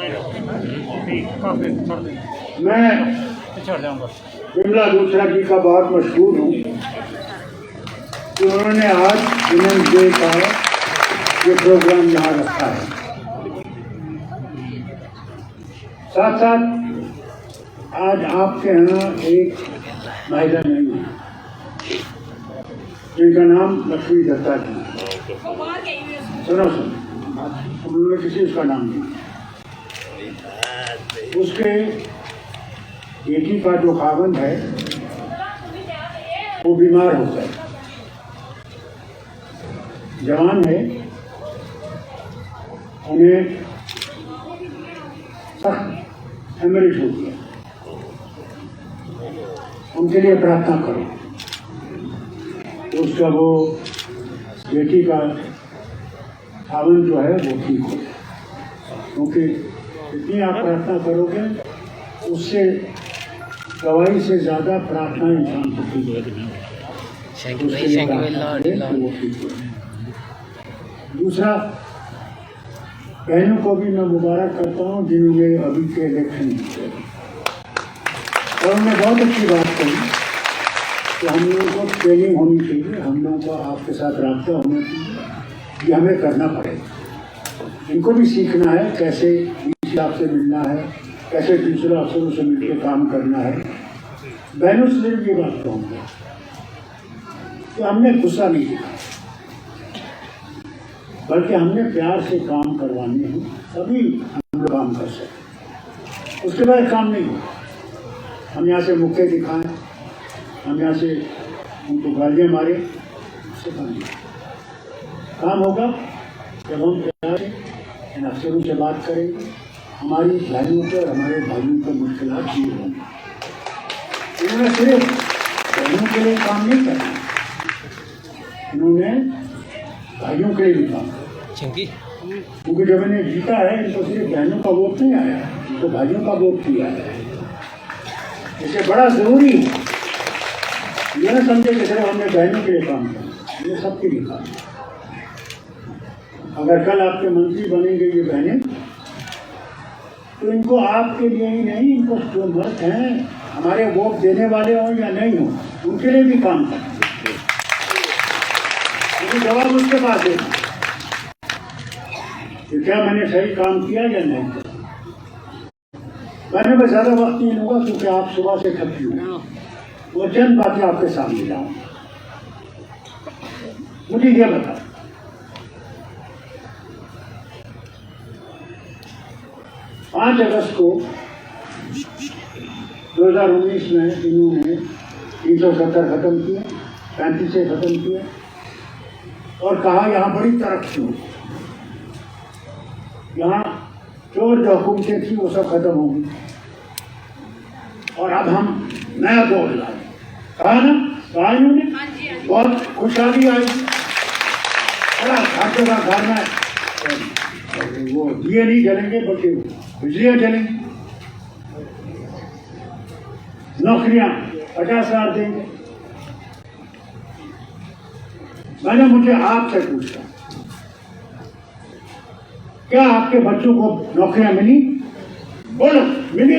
मैं विमला दूसरा जी का बहुत मशहूर हूँ कि उन्होंने आज वुमेन्स डे का ये प्रोग्राम यहाँ रखा है। साथ साथ आज आपके यहाँ एक महिला नहीं है जिनका नाम लक्ष्मी दत्ता जी। सुनो उन्होंने किसी उसका नाम नहीं, उसके बेटी का जो खावंद है वो बीमार हो गया, जवान है, उन्हें सख्त हेमरेज हो गया। उनके लिए प्रार्थना करो, उसका वो बेटी का खावंद जो है वो ठीक हो, क्योंकि जितनी आप प्रार्थना करोगे उससे दवाई से ज़्यादा प्रार्थना इंसान को ठीक होगी। दूसरा, बहनों को भी मैं मुबारक करता हूँ जिन्होंने अभी के इलेक्शन जीते और उन्होंने बहुत अच्छी बात कही कि हम लोगों को ट्रेनिंग होनी चाहिए, हम लोगों का आपके साथ रब्ता होना चाहिए, ये हमें करना पड़ेगा। इनको भी सीखना है कैसे आपसे मिलना है, कैसे दूसरे अफसरों से मिलकर काम करना है। बहनों से ये बात कहूँगा कि हमने गुस्सा नहीं दिखा, बल्कि हमने प्यार से काम करवाने हैं, तभी हम लोग काम कर सकते। उसके बाद काम नहीं होगा। हम यहाँ से मुक्के दिखाएं, हम यहाँ से उनको गालियाँ मारे, उससे काम नहीं काम होगा जब हम प्यार से इन अफसरों से बात करेंगे, हमारी बहनों के और हमारे भाइयों को मुश्किलात दूर होंगी। इन्होंने सिर्फ बहनों के लिए काम नहीं करना, इन्होंने भाइयों के लिए भी काम किया, क्योंकि जब इन्हें जीता है इनको सिर्फ बहनों का वोट नहीं आया, इनको भाइयों का वोट भी आया है। इसे बड़ा जरूरी है ये न समझे कि सिर्फ हमने बहनों के लिए काम किया, ये सबके लिए काम किया। अगर कल आपके मंत्री बनेंगे ये बहनें, तो इनको आपके लिए ही नहीं, इनको जो मर्द हैं हमारे वोट देने वाले हों या नहीं हो, उनके लिए भी काम करना। जवाब उसके पास है कि क्या मैंने सही काम किया या नहीं। मैंने मैं ज़्यादा वक्त नहीं लूँगा क्योंकि आप सुबह से थकी हुई, वो चंद बातें आपके सामने लाऊँ। मुझे ये बता, 5 अगस्त को 2019 में इन्होंने 370 खत्म किए, 35 से खत्म किए और कहा यहाँ बड़ी तरक्की हो, यहाँ चोर जो हुकूमतें थी वो सब खत्म होगी और अब हम नया दौर लाए। कहा ना, कहा इन्होंने, बहुत खुशहाली आई, बड़ा हर जगह घर में वो दिए नहीं जलेंगे बल्कि बिजलियाँ जलेंगी, नौकरियां 50,000 देंगे। मैंने मुझे आपसे पूछा, क्या आपके बच्चों को नौकरियां मिली? बोलो, मिली?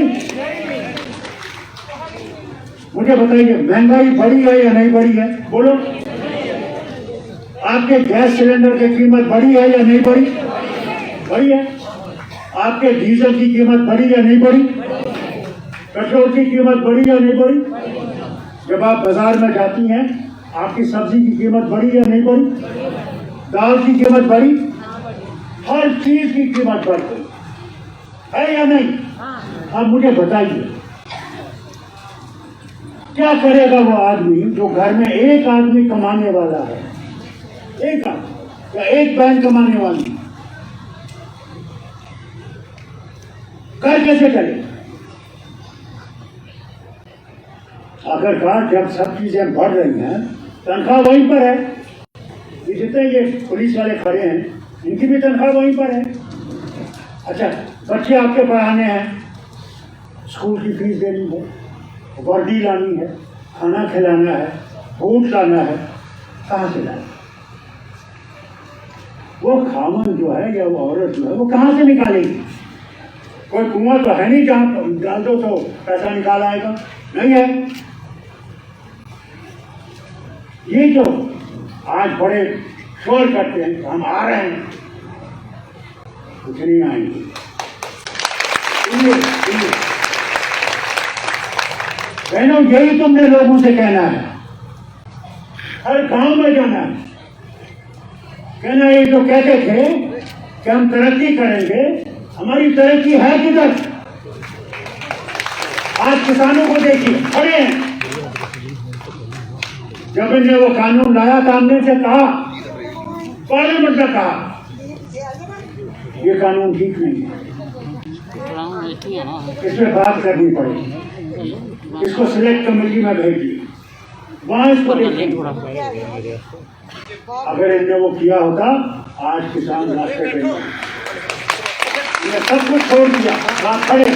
मुझे बताइए, महंगाई बढ़ी है या नहीं बढ़ी है? बोलो। आपके गैस सिलेंडर की कीमत बढ़ी है या नहीं बढ़ी? बढ़ी है। आपके डीजल की कीमत बढ़ी या नहीं बढ़ी? पेट्रोल की कीमत बढ़ी या नहीं बढ़ी? जब आप बाजार में जाती हैं, आपकी सब्जी की कीमत बढ़ी या नहीं बढ़ी? दाल की कीमत बढ़ी? हर चीज की कीमत बढ़ गई है या नहीं? अब मुझे बताइए, क्या करेगा वो आदमी जो घर में एक आदमी कमाने वाला है, एक आदमी या एक बहन कमाने वाली, घर कैसे चलेगा? आखिरकार जब सब चीजें बढ़ रही हैं, तनख्वाह वहीं पर है। ये जितने ये पुलिस वाले खड़े हैं, इनकी भी तनख्वाह वहीं पर है। अच्छा, बच्चे आपके पढ़ाने हैं, स्कूल की फीस देनी है, वर्दी लानी है, खाना खिलाना है, बूट लाना है, कहाँ से लाना? वो खामन जो है या वो औरत जो है वो कहाँ से निकालेगी? कोई कुआं तो है नहीं जहाँ डाल दो तो पैसा निकाल आएगा, नहीं है। ये जो आज बड़े शोर करते हैं हम आ रहे हैं, कुछ नहीं आएंगे। बहनों, यही तुमने लोगों से कहना है, हर गांव में जाना है, कहना ये जो कहते थे कि हम तरक्की करेंगे, हमारी तरक्की है किधर? आज किसानों को देखिए खड़े हैं। जब इन्हें वो कानून लाया था हमने से कहा, पार्लियामेंट में कहा ये कानून ठीक नहीं है, इसमें बात करनी पड़ेगी, इसको सिलेक्ट कमेटी में भेजिए, वहां इसको देखेंगे। अगर इन्हें वो किया होता आज किसान रास्ते पे ये सब कुछ छोड़ दिया, वहां खड़े,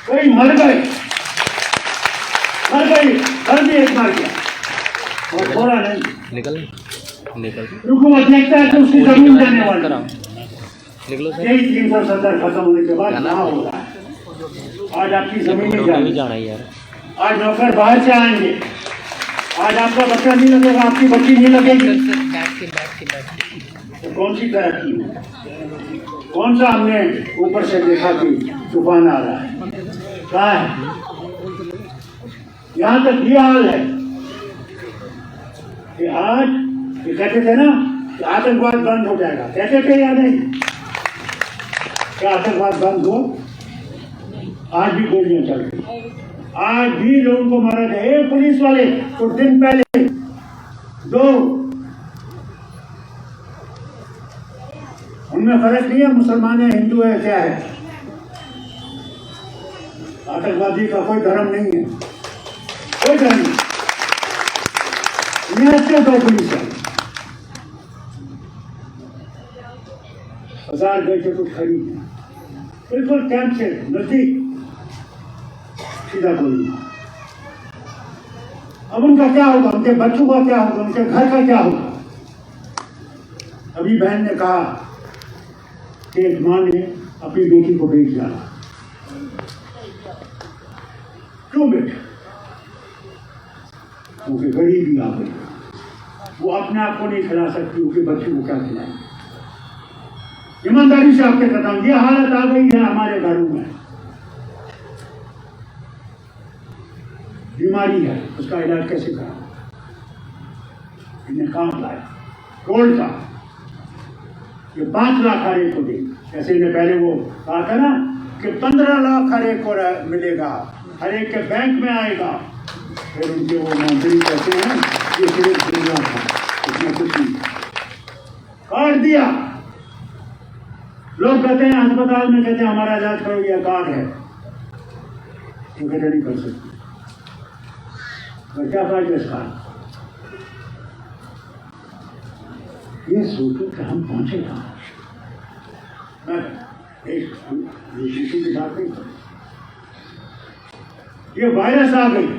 कोई मर गई, घर में एक मार गया और थोड़ा नहीं निकल हुकूमत देखता है तो उसकी जमीन देने वाला निकलो सर। यही 370 खत्म होने के बाद कहाँ हो रहा है? आज आपकी जमीन नहीं जाना है यार, आज नौकर बाहर से आएंगे, आज आपका बच्चा नहीं लगेगा, आपकी बच्ची नहीं लगेगी, तो कौन सी तरक्की है? कौन सा हमने ऊपर से देखा कि तूफान आ रहा है? कहाँ है? यहाँ तक ये हाल है कि आज ये कहते थे ना कि आतंकवाद बंद हो जाएगा, कहते थे या नहीं? क्या आतंकवाद बंद हो? आज भी गोलियां चल रही, आज भी लोगों को मारा जाए। पुलिस वाले कुछ दिन पहले 2, उनमें फर्क नहीं है मुसलमान है हिंदू है क्या है, आतंकवादी का कोई धर्म नहीं है, कोई धर्म नहीं। 2 पुलिस वाले बाजार गए थे कुछ खरीदने, बिल्कुल कैंप से नजदीक, सीधा गोली। अब उनका क्या होगा, उनके बच्चों का क्या होगा, उनके घर का क्या होगा? अभी बहन ने कहा कि एक मां ने अपनी बेटी को बेच डाला, क्यों बेटा? क्योंकि गरीबी आ गई, वो अपने आप को नहीं खिला सकती, उनके बच्चों को क्या खिलाए? ईमानदारी से आपके कहता हूं, ये हालत आ गई है हमारे घरों में। बीमारी है, उसका इलाज कैसे करा? इन्हें काम लाया गोल्ड का, ये 5 लाख हर एक को दे, जैसे इन्हें पहले वो कहा था ना कि 15 लाख हर एक को मिलेगा, हर एक के बैंक में आएगा। फिर उनके वो मंत्री कहते हैं ये सिर्फ 3 लाख है, इसमें कुछ नहीं, काट दिया। लोग कहते हैं अस्पताल में, कहते हैं हमारा इलाज करो, यह कार्ड है, तो कहते नहीं कर सकते, क्या फायदा इसका? ये सोचो कि हम पहुंचे कहां। मैं एक की बात नहीं कर, ये वायरस आ गई,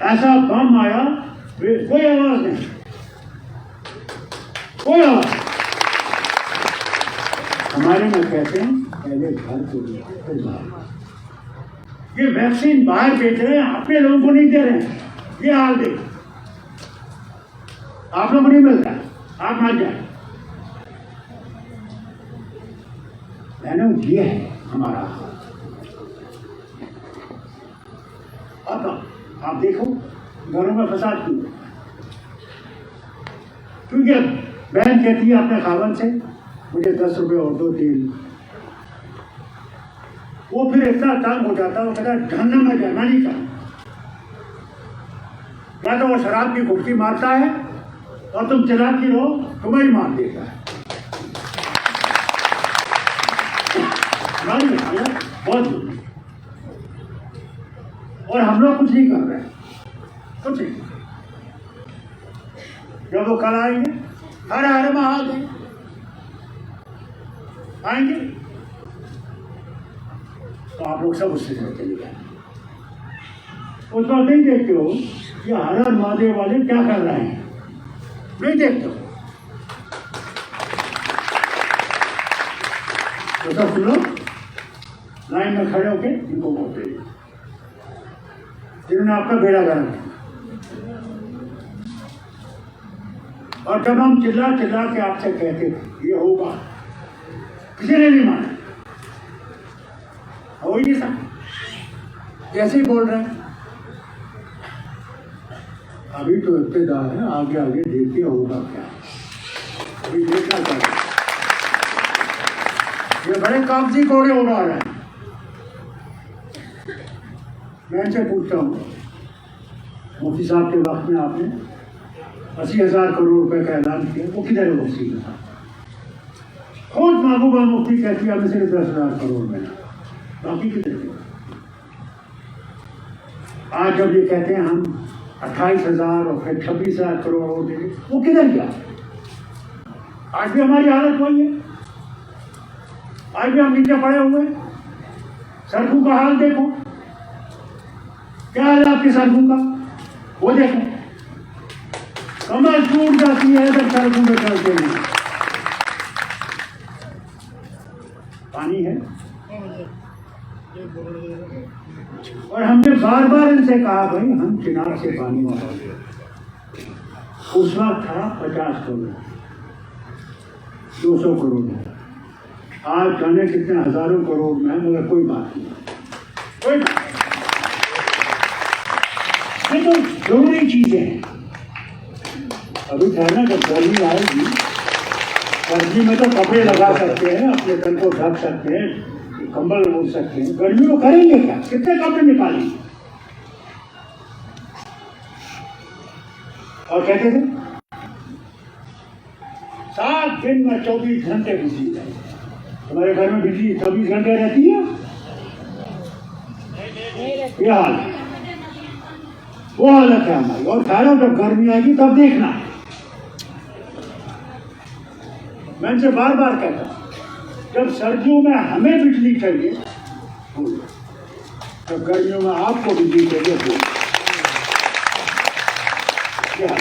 ऐसा बम आया, कोई आवाज नहीं, कोई आवाज। हमारे में कहते हैं पहले घर को फिर बाहर। ये वैक्सीन बाहर बेच रहे हैं, अपने लोगों को नहीं दे रहे हैं। ये हाल देख, आप लोगों को नहीं मिल रहा, आप मान जाए। बहनों, ये है हमारा हाल। अब आप देखो घरों में फसाद क्यों? क्योंकि बहन कहती है अपने खावन से मुझे 10 रुपये और दो तेल, वो फिर इतना तंग हो जाता है, वो कहता है जहन्नम में जाना नहीं चाहता। या तो वो शराब की घुटकी मारता है और तुम चिल्लाती रहो, तुम्हें ही मार देता है। बहुत बुरी। और हम लोग कुछ नहीं कर रहे, कुछ नहीं। जब वो कल आएंगे, हर हर महादेव आएंगे, तो आप लोग सब उससे चले जाए। उस बात नहीं देखते हो कि हर हर महादेव वाले क्या कर रहे हैं, नहीं देखते हो। तो सब लोग लाइन में खड़े होके इनको वोट दे जिन्होंने आपका बेड़ा गर्म किया। और जब हम चिल्ला चिल्ला के आपसे कहते थे ये होगा, किसी ने नहीं माना, हो ही नहीं सकता, जैसे ही बोल रहे हैं। अभी तो इब्तिदा है, आगे आगे देखिए होगा क्या, अभी देखना चाहिए। ये बड़े कागजी कोड़े उड़ा रहे हैं। मैं इनसे पूछता हूँ, मुफ्ती साहब के वक्त में आपने 80,000 करोड़ रुपए का ऐलान किया, वो किधर है? वो सीधा था। खुद महबूबा मुफ्ती कहती है हमें सिर्फ 10,000 करोड़ मिला, बाकी किधर है? आज जब ये कहते हैं हम 28,000 और फिर 26,000 करोड़ और देंगे, वो किधर गया? आज भी हमारी हालत वही है, आज भी हम नीचे पड़े हुए। सड़कों का हाल देखो, क्या हाल है आपकी सड़कों का, वो देखो। कमर टूट जाती है जब सड़कों में चलते हैं। पानी है, और हमने बार बार इनसे कहा भाई हम चिनार से पानी मंगाएंगे। उस वक्त था 50 करोड़, 200 करोड़, आज जाने कितने हजारों करोड़ में, मगर कोई बात नहीं, कोई बात नहीं। ये तो जरूरी चीजें हैं। अभी कहना जब गर्मी आएगी, सर्दी में तो कपड़े लगा सकते हैं, अपने तन को ढक सकते हैं, कंबल ओढ़ सकते हैं, गर्मी में करेंगे क्या? कितने कपड़े निकालेंगे? और कहते थे 7 दिन में 24 घंटे बिजली है। हमारे घर में बिजली 24 घंटे रहती है? ये हाल है, वो हालत है हमारी। और कह रहा हूं जब गर्मी आएगी तब देखना। मैं इनसे बार बार कहता हूं, जब सर्दियों में हमें बिजली चाहिए तब गर्मियों में आपको बिजली चाहिए। क्या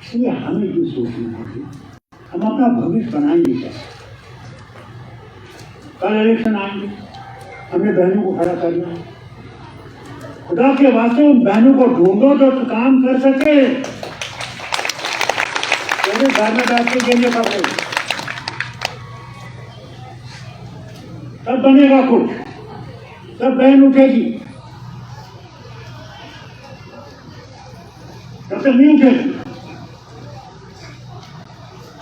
इसलिए हमें ये सोचना है हम अपना भविष्य बनाएंगे कैसे? कल इलेक्शन आएंगे, हमें बहनों को खड़ा करना है। खुदा के वास्ते उन बहनों को ढूंढो जो काम कर सके। घर में बैठ के गेंदे पकड़े, तब बनेगा कुछ, तब बहन उठेगी, तब तक नहीं उठेगी।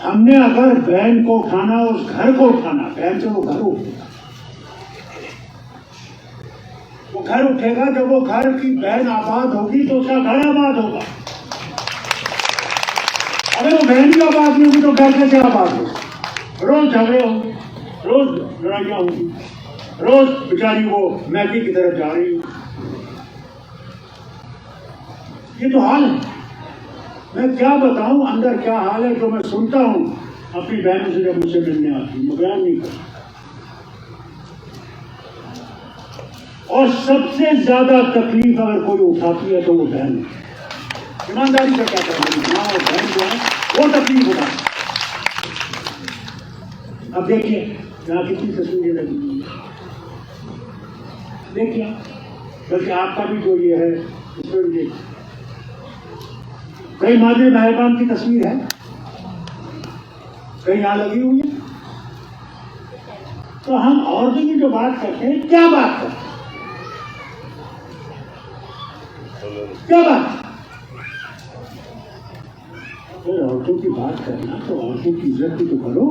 हमने अगर बहन को उठाना, उस घर को उठाना, बहन से वो घर उठेगा। वो घर उठेगा जब वो घर की बहन आबाद होगी तो उसका घर आबाद होगा। अगर वो बहन की आबाद नहीं होगी तो घर कैसे आबाद होगा? रोज झगड़े होंगे, रोज लड़ाइयाँ होंगी, रोज बेचारी वो मैगी की तरफ जा रही है। ये तो हाल है। मैं क्या बताऊं अंदर क्या हाल है, जो मैं सुनता हूं अपनी बहनों से जब मुझसे मिलने आती हूं, मैं बयान नहीं करता। और सबसे ज्यादा तकलीफ अगर कोई उठाती है तो वो बहन है। ईमानदारी से कहता है, माँ और बहन जो है वो तकलीफ उठाती है। अब देखिए यहाँ कितनी तस्वीरें लगी हुई है, देखिए, बल्कि आपका भी जो ये है इसमें भी देखिए, कई मादे मेहरबान की तस्वीर है, कई यहाँ लगी हुई है। तो हम औरतों की जो बात करते हैं, क्या बात करते हैं, क्या बात? अगर औरतों की बात करना तो औरतों की इज्जत भी तो करो।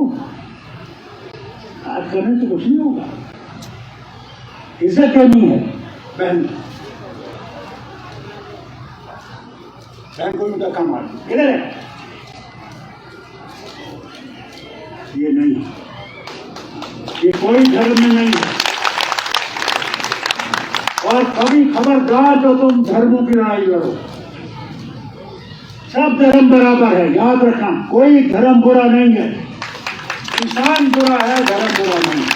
बात करने से कुछ नहीं होगा। इज्जत करनी है बहन, बहन को भी धक्का मार किधर है? ये नहीं, ये कोई धर्म में नहीं है। और कभी खबरदार जो तुम धर्मों की लड़ाई लड़ो, सब धर्म बराबर है, याद रखना। कोई धर्म बुरा नहीं है, इंसान बुरा है, धर्म बुरा नहीं है।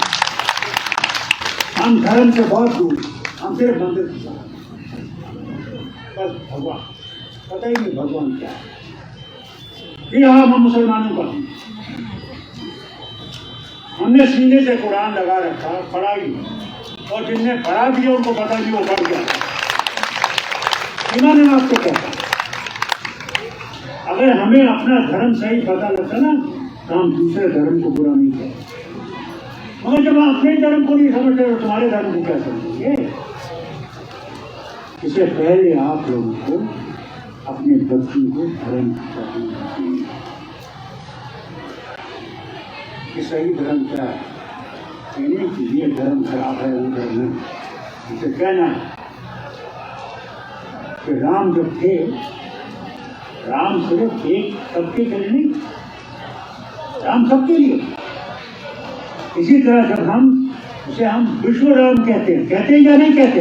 हम धर्म से बहुत दूर, हम सिर्फ मंदिर की तरफ, बस भगवान, पता ही नहीं भगवान क्या है। ये हम मुसलमानों का, हमने सीने से कुरान लगा रखा, पढ़ाई, और जिनने पढ़ा दिया उनको पता नहीं वो पढ़ गया। ईमान नमाज को कहता है। अगर हमें अपना धर्म सही पता लगता ना तो हम दूसरे धर्म को बुरा नहीं कहते, मगर जब हम अपने धर्म को नहीं समझते तो तुम्हारे धर्म को क्या समझेंगे? इससे पहले आप लोगों को अपने बच्चों को धर्म चाहिए कि सही धर्म क्या है, कहने के लिए धर्म खराब है वो धर्म। इसे कहना है कि राम जब थे, राम सिर्फ एक सबके लिए नहीं, राम सबके लिए। इसी तरह जब हम उसे हम विश्व राम कहते हैं या नहीं कहते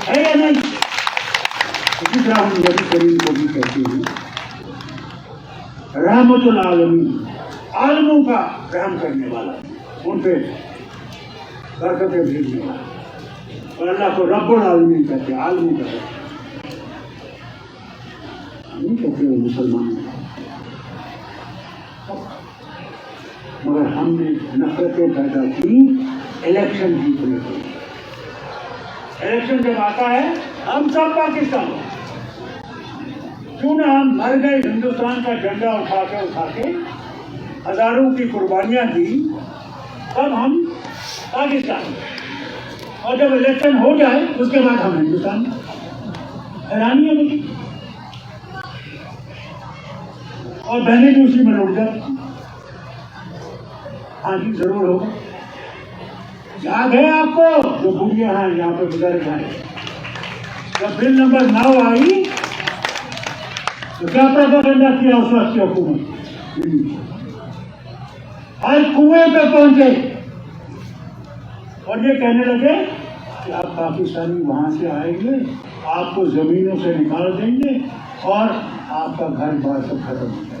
है या नहीं? इसी तरह हम नबी करीम को भी कहते हैं रहमतुल आलमीन, आलमों का रहम करने वाला, उन पे बरकतें भेजने वाला। और अल्लाह को रब्बुल आलमीन कहते हैं, आलमों का नहीं कहते वो मुसलमान। मगर हमने नफरतें पैदा की इलेक्शन की लेकर। इलेक्शन जब आता है हम सब पाकिस्तान, क्यों ना हम मर गए हिंदुस्तान का झंडा उठा के हजारों की कुर्बानियां दी, तब हम पाकिस्तान, और जब इलेक्शन हो जाए उसके बाद हम हिंदुस्तान। हैरानी है मुझे, और बहने भी उसी में लौट जाए। हाँ जी जरूर होगा। याद है आपको जो बुढ़िया हैं यहाँ पे बुजुर्ग हैं, जब बिल नंबर 9 आई तो क्या प्रोपेगेंडा किया उस वक्त की हुकूमत? आज कुएं पे पहुंचे और ये कहने लगे कि आप पाकिस्तानी वहां से आएंगे, आपको जमीनों से निकाल देंगे और आपका घर बार सब खत्म हो जाएगा।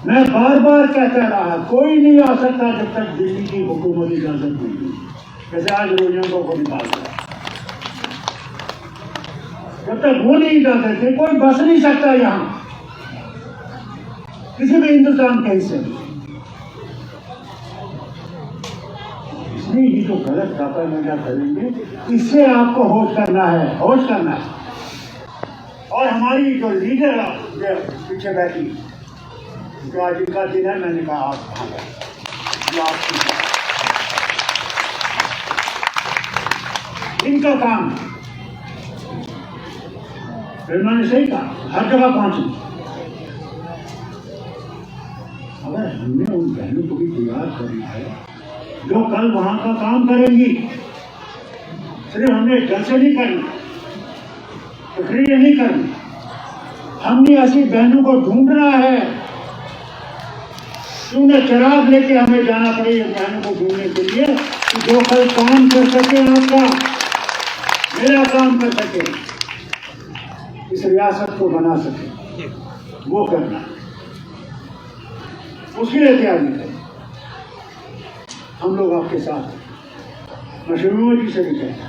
मैं बार बार कहता रहा कोई नहीं आ सकता जब तक दिल्ली की हुकूमत इजाजत नहीं दी। जैसे आज रोहिंग्यों को निकाल दिया, जब तक वो नहीं इजाजत थे कोई बस नहीं सकता यहाँ किसी भी हिंदुस्तान के हिस्से में। इसलिए ये जो गलत प्रोपेगेंडा करेंगे इससे आपको होश करना है, होश करना है। और हमारी जो लीडर पीछे बैठी, जो आज इनका दिन है, मैंने कहा आप कहाँ गए, इनका काम। फिर मैंने सही कहा हर जगह पहुंची। अगर हमने उन बहनों को भी तैयार करना है जो कल वहां का काम करेंगी, सिर्फ हमने जलसे नहीं करना, तकरीरें नहीं करनी, हमने ऐसी बहनों को ढूंढना है। क्यों न चिराग लेके हमें जाना पड़े बहनों को ढूंढने के लिए कि जो कल काम कर सके, आपका मेरा काम कर सके, इस रियासत को बना सके, वो करना। उसके लिए तैयारी करें। हम लोग आपके साथ, मैं शमीमा जी से भी कहता,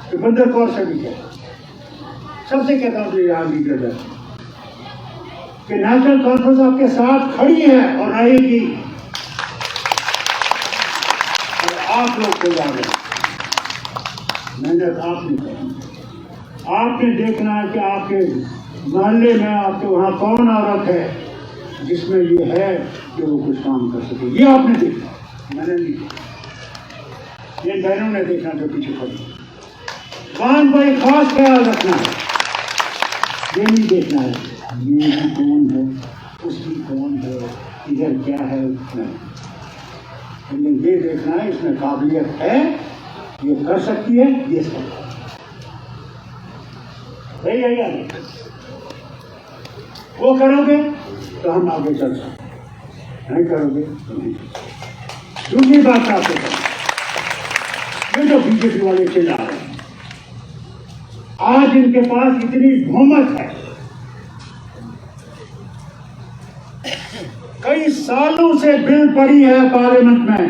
सिकंदर कौर से भी कहता, सबसे कहता हूँ कि यहाँ लीडर है कि नेशनल कॉन्फ्रेंस आपके साथ खड़ी है और रहेगी। और आप लोग तैयार हैं, मेहनत आपने करनी, आपने देखना है कि आपके मोहल्ले में आपके वहाँ कौन औरत है जिसमें ये है कि वो कुछ काम कर सके। ये आपने देखना, मैंने नहीं, ये बहनों ने देखना जो पीछे खड़ी। कान पर एक खास ख्याल रखना है, ये नहीं देखना है ये भी कौन है, उसकी कौन है, इधर क्या है, लेकिन ये देखना है इसमें काबिलियत है, ये कर सकती है, ये सब सही है या नहीं? वो करोगे तो हम आगे चल सकते, नहीं करोगे तो नहीं। दूसरी बात आपको करें, ये जो बीजेपी वाले चिल्ला रहे हैं, आज इनके पास इतनी बहुमत है, कई सालों से बिल पड़ी है पार्लियामेंट में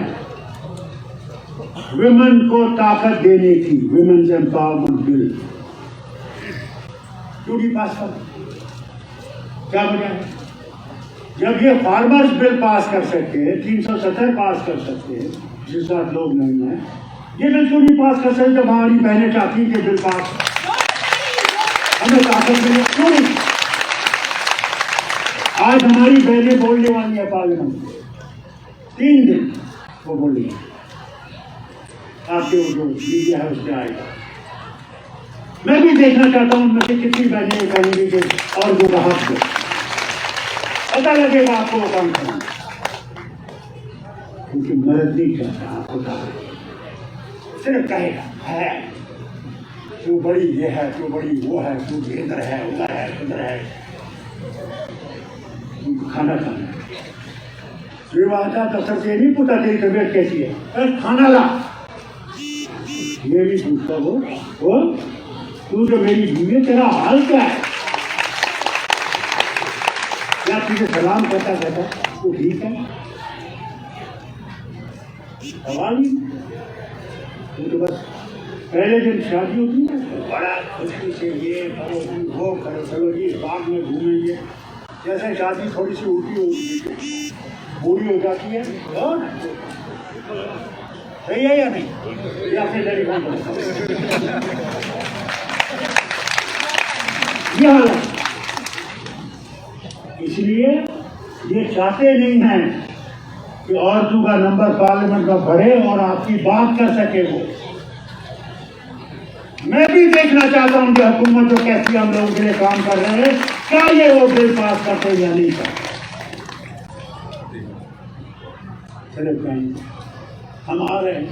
विमेन को ताकत देने की, विमेन्स एम्पावरमेंट बिल, क्यों नहीं पास कर? क्या वजह है? जब ये फार्मर्स बिल पास कर सकते हैं, 370 पास कर सकते हैं, जिस साथ लोग नहीं है, ये बिल क्यों नहीं पास कर सकते? जब हमारी बहनें चाहती हैं कि बिल पास, हमें ताकत मिले, क्यों नहीं? आज हमारी बहनें बोलने वाली है पार्लियामेंट में, 3 दिन वो बोली है, आपके जो मीडिया है उसमें आएगा। मैं भी देखना चाहता हूँ उनमें से कितनी बहनें कहेंगी कि और वो बाहर से पता लगेगा आपको वो काम करना, क्योंकि मदद नहीं करता आपको, सिर्फ कहेगा है तू बड़ी ये है, तू बड़ी वो है, तू इधर है, उधर है, उधर है, खाना खाना। ये आता दफ्तर से नहीं पूछा तेरी तबीयत कैसी है, अरे खाना ला, ये भी पूछता वो तू जो मेरी बीवी, तेरा हाल क्या है? क्या तुझे सलाम करता कहता तू ठीक है? सवाल ही तो बस पहले दिन शादी होती है बड़ा खुशी से ये करो वो करो, चलो जी बाग में घूमेंगे, जैसे शादी थोड़ी सी उल्टी होती बूढ़ी हो जाती है, और सही है या नहीं? या फिर टेलीफोन ये हाल है। इसलिए ये चाहते नहीं हैं कि औरतों का नंबर पार्लियामेंट में बढ़े और आपकी बात कर सके वो। मैं भी देखना चाहता हूं कि हुकूमत जो कैसी हम लोगों के लिए काम कर रहे हैं, क्या ये वो बिल पास करते या नहीं करते। हम आ रहे हैं,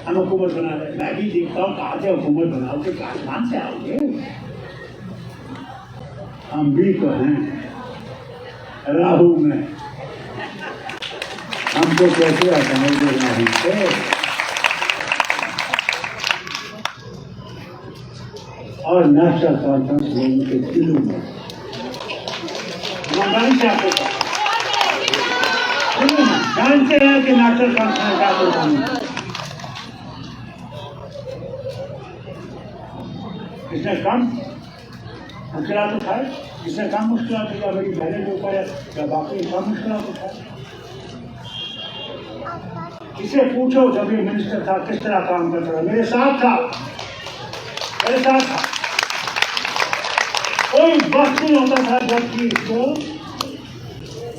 हम हुकूमत बना रहे हैं, मैं भी देखता हूँ कहाँ से हुकूमत बनाओगे, आसमान से आओगे। हम भी तो हैं राहु में, हमको कैसे हटाओगे राहु से? और नेशनल कॉन्फ्रेंस लोगों के दिलों में जानते हैं कि नेशनल कॉन्फ्रेंस का तो इसने कम मुश्किलात उठाए, इसने कम मुश्किलात या मेरी बहने के ऊपर या बाकी कम मुश्किलात उठाए। इसे पूछो जब ये मिनिस्टर था किस तरह काम करता था, मेरे साथ था, मेरे साथ था। कोई वक्त नहीं होता था जबकि इसको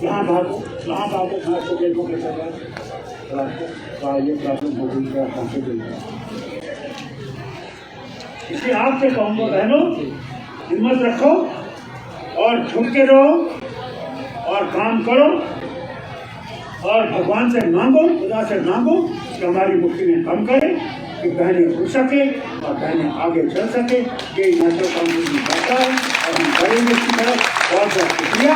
यहाँ भागो घर से देखो के इसलिए आपसे कहूँगा बहनों, हिम्मत रखो और झुक के रहो और काम करो और भगवान से मांगो, खुदा से मांगो कि हमारी मुट्ठी में कम करे, कि बहनें उठ सके और बहनें आगे चल सके। ये नेशनल कॉन्फ्रेंस में जाता है और हम करेंगे इसकी तरफ। बहुत बहुत शुक्रिया।